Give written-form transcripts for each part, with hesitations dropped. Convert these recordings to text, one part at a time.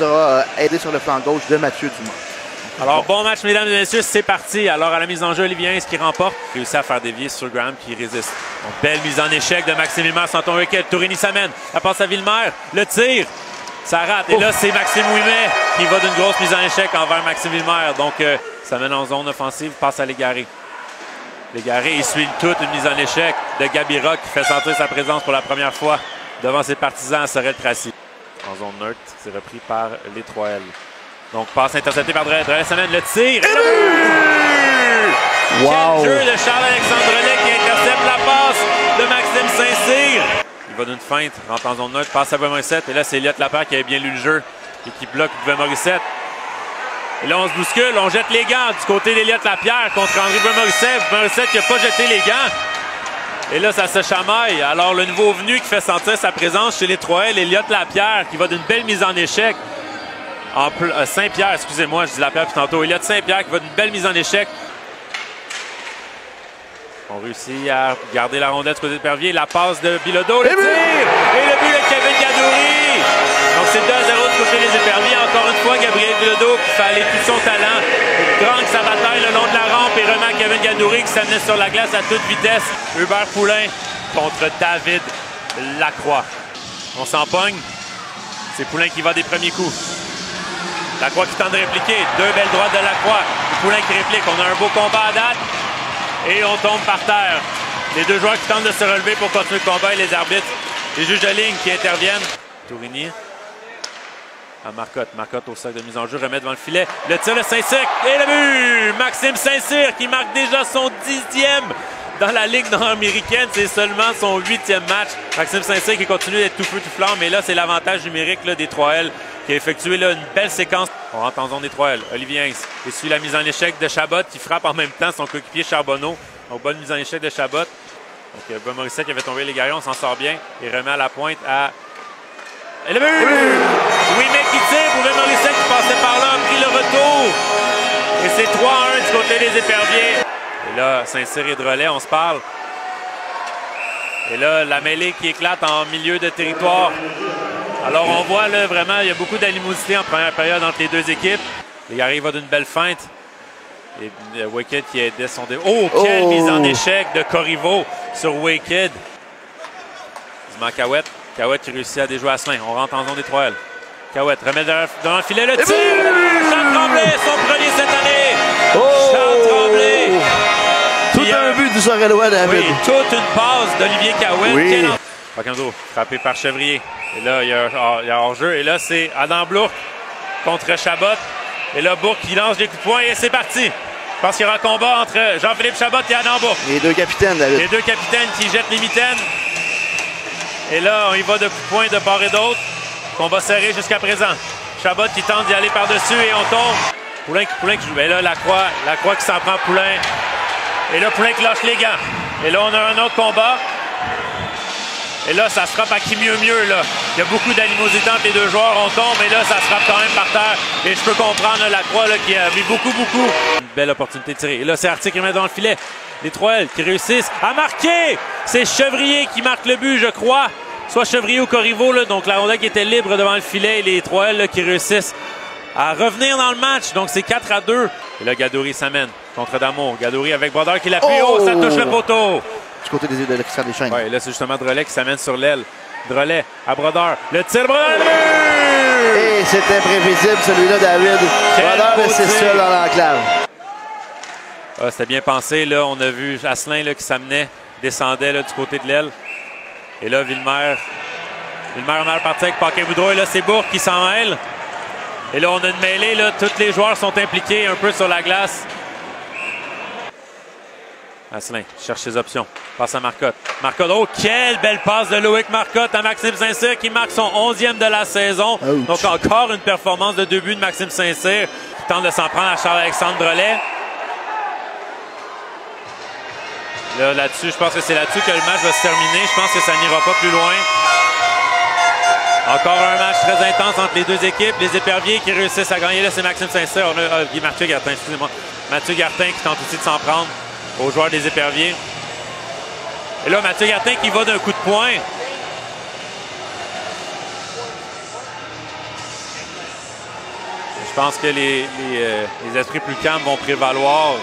sera aidé sur le flanc gauche de Mathieu Dumont. Alors, bon match, mesdames et messieurs, c'est parti. Alors, à la mise en jeu, Olivier Hintz qui remporte. Réussit à faire dévier sur Graham qui résiste. Donc, belle mise en échec de Maxime Wilmer sans ton wicket. Tourigny s'amène. La passe à Wilmer. Le tir. Ça rate. Et là, c'est Maxime Ouimet qui va d'une grosse mise en échec envers Maxime Wilmer. Donc, ça mène en zone offensive. Passe à Légaré. Légaré essuie toute une mise en échec de Gabira qui fait sentir sa présence pour la première fois devant ses partisans à Sorel-Tracy. En zone neutre, c'est repris par les 3L. Donc, passe interceptée par Drolet. Drolet s'amène, le tir. Et le but! Wow! Quel jeu de Charles-Alexandre Drolet qui intercepte la passe de Maxime Saint-Cyr. Il va d'une feinte, rentre en zone neutre, passe à Benoît Morissette. Et là, c'est Elliott Lapierre qui avait bien lu le jeu et qui bloque Benoît Morissette. Et là, on se bouscule, on jette les gants du côté d'Elliott Lapierre contre André Benoît Morissette. Benoît Morissette qui n'a pas jeté les gants. Et là, ça se chamaille. Alors, le nouveau venu qui fait sentir sa présence chez les 3L, Elliott Lapierre, qui va d'une belle mise en échec. Saint-Pierre, excusez-moi, je dis Lapierre puis tantôt. Elliott Saint-Pierre qui va d'une belle mise en échec. On réussit à garder la rondelle du côté de Pervier. La passe de Bilodeau, le tir! Et le but de Kevin Gadouri! Donc c'est 2-0 du côté des Éperviers. Encore une fois, Gabriel Bilodeau qui fait aller tout son talent. Il gagne sa bataille le long de la rampe et remet à Kevin Gadouri qui s'amenait sur la glace à toute vitesse. Hubert Poulain contre David Lacroix. On s'empogne. C'est Poulain qui va des premiers coups. Lacroix qui tente de répliquer. Deux belles droites de Lacroix. Poulain qui réplique. On a un beau combat à date. Et on tombe par terre. Les deux joueurs qui tentent de se relever pour continuer le combat et les arbitres, les juges de ligne qui interviennent. Tourigny à Marcotte. Marcotte au sac de mise en jeu. Remet devant le filet. Le tir de Saint-Cyr. Et le but! Maxime Saint-Cyr qui marque déjà son 10e dans la Ligue nord-américaine. C'est seulement son 8e match. Maxime Saint-Cyr qui continue d'être tout feu, tout flamme. Mais là, c'est l'avantage numérique là, des 3L qui a effectué là, une belle séquence. On rentre en zone des 3L. Olivier Hintz essuie la mise en échec de Chabot qui frappe en même temps son coéquipier Charbonneau. Donc, bonne mise en échec de Chabot. Donc, Benoît Morissette qui avait tombé les Garillons, on s'en sort bien. Et remet à la pointe à... Et le but! Oui, mais qui tire pour Benoît Morissette qui passait par là, a pris le retour. Et c'est 3-1 du côté des Éperviers. Et là, Saint-Cyr et Drolet, on se parle. Et là, la mêlée qui éclate en milieu de territoire. Alors, on voit là, vraiment, il y a beaucoup d'animosité en première période entre les deux équipes. Les Garillons va d'une belle feinte. Et Wicked qui aidait son dé... Oh, quelle mise en échec de Corriveau sur Wicked. Cahouette. Cahouette qui réussit à déjouer à Asselin. On rentre en zone des 3L. Cahouette remet devant le filet le tir. Charles Tremblay, son premier cette année. Charles Tremblay. Tout un but du Sorellois, David. Oui, toute une passe d'Olivier Cahouette. Oui. Facanzo, frappé par Chevrier. Et là, il y a hors-jeu. Et là, c'est Adam Bourque contre Chabot. Et là, Bourque qui lance des coups de poing et c'est parti. Je pense qu'il y aura un combat entre Jean-Philippe Chabot et Adam Bourque. Les deux capitaines, David. Les deux capitaines qui jettent les mitaines. Et là, on y va de coups de poing de part et d'autre. Combat serré jusqu'à présent. Chabot qui tente d'y aller par-dessus et on tombe. Poulain qui joue. Et là, Lacroix qui s'en prend Poulain. Et là, Poulain qui lâche les gants. Et là, on a un autre combat. Et là, ça se frappe à qui mieux, là. Il y a beaucoup d'animosité entre les deux joueurs. On tombe, et là, ça se frappe quand même par terre. Et je peux comprendre là, Lacroix là, qui a mis beaucoup. Une belle opportunité de tirer. Et là, c'est Artie qui remet dans le filet. Les 3L qui réussissent à marquer. C'est Chevrier qui marque le but, je crois. Soit Chevrier ou Corriveau. Là, donc, la rondelle qui était libre devant le filet. Et les 3L là, qui réussissent à revenir dans le match. Donc, c'est 4-2. Et là, Gadouri s'amène contre Damour. Gadouri avec Brodeur qui l'appuie. Oh, ça touche le poteau. Du côté des îles de Christian Deschênes. Oui, là, c'est justement Drolet qui s'amène sur l'aile. Drolet à Brodeur. Le tir de Brodeur. Et c'était prévisible, celui-là, David. Brodeur laissé seul dans l'enclave. Ah, c'était bien pensé. Là, on a vu Asselin là, qui s'amenait, descendait là, du côté de l'aile. Et là, Wilmer a mal parti avec Paquin-Boudreau. Et là, c'est Bourque qui s'en mêle. Et là, on a une mêlée. Là, tous les joueurs sont impliqués un peu sur la glace. Asselin cherche ses options. Passe à Marcotte. Marcotte, oh, quelle belle passe de Loïc Marcotte à Maxime Saint-Cyr qui marque son 11e de la saison. Ouch. Donc encore une performance de 2 buts de Maxime Saint-Cyr qui tente de s'en prendre à Charles-Alexandre Drolet. Là-dessus, je pense que c'est là-dessus que le match va se terminer. Je pense que ça n'ira pas plus loin. Encore un match très intense entre les deux équipes. Les Éperviers qui réussissent à gagner. Là, c'est Maxime Saint-Cyr. On a Mathieu Gartin, excusez-moi. Mathieu Gartin qui tente aussi de s'en prendre aux joueurs des Éperviers. Et là, Mathieu Gartin qui va d'un coup de poing. Je pense que les esprits plus calmes vont prévaloir.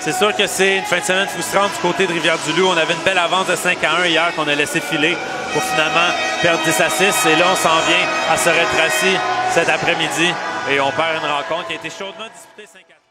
C'est sûr que c'est une fin de semaine frustrante du côté de Rivière-du-Loup. On avait une belle avance de 5-1 hier qu'on a laissé filer pour finalement perdre 10-6. Et là, on s'en vient à se retracer cet après-midi. Et on perd une rencontre qui a été chaudement disputée 5-4.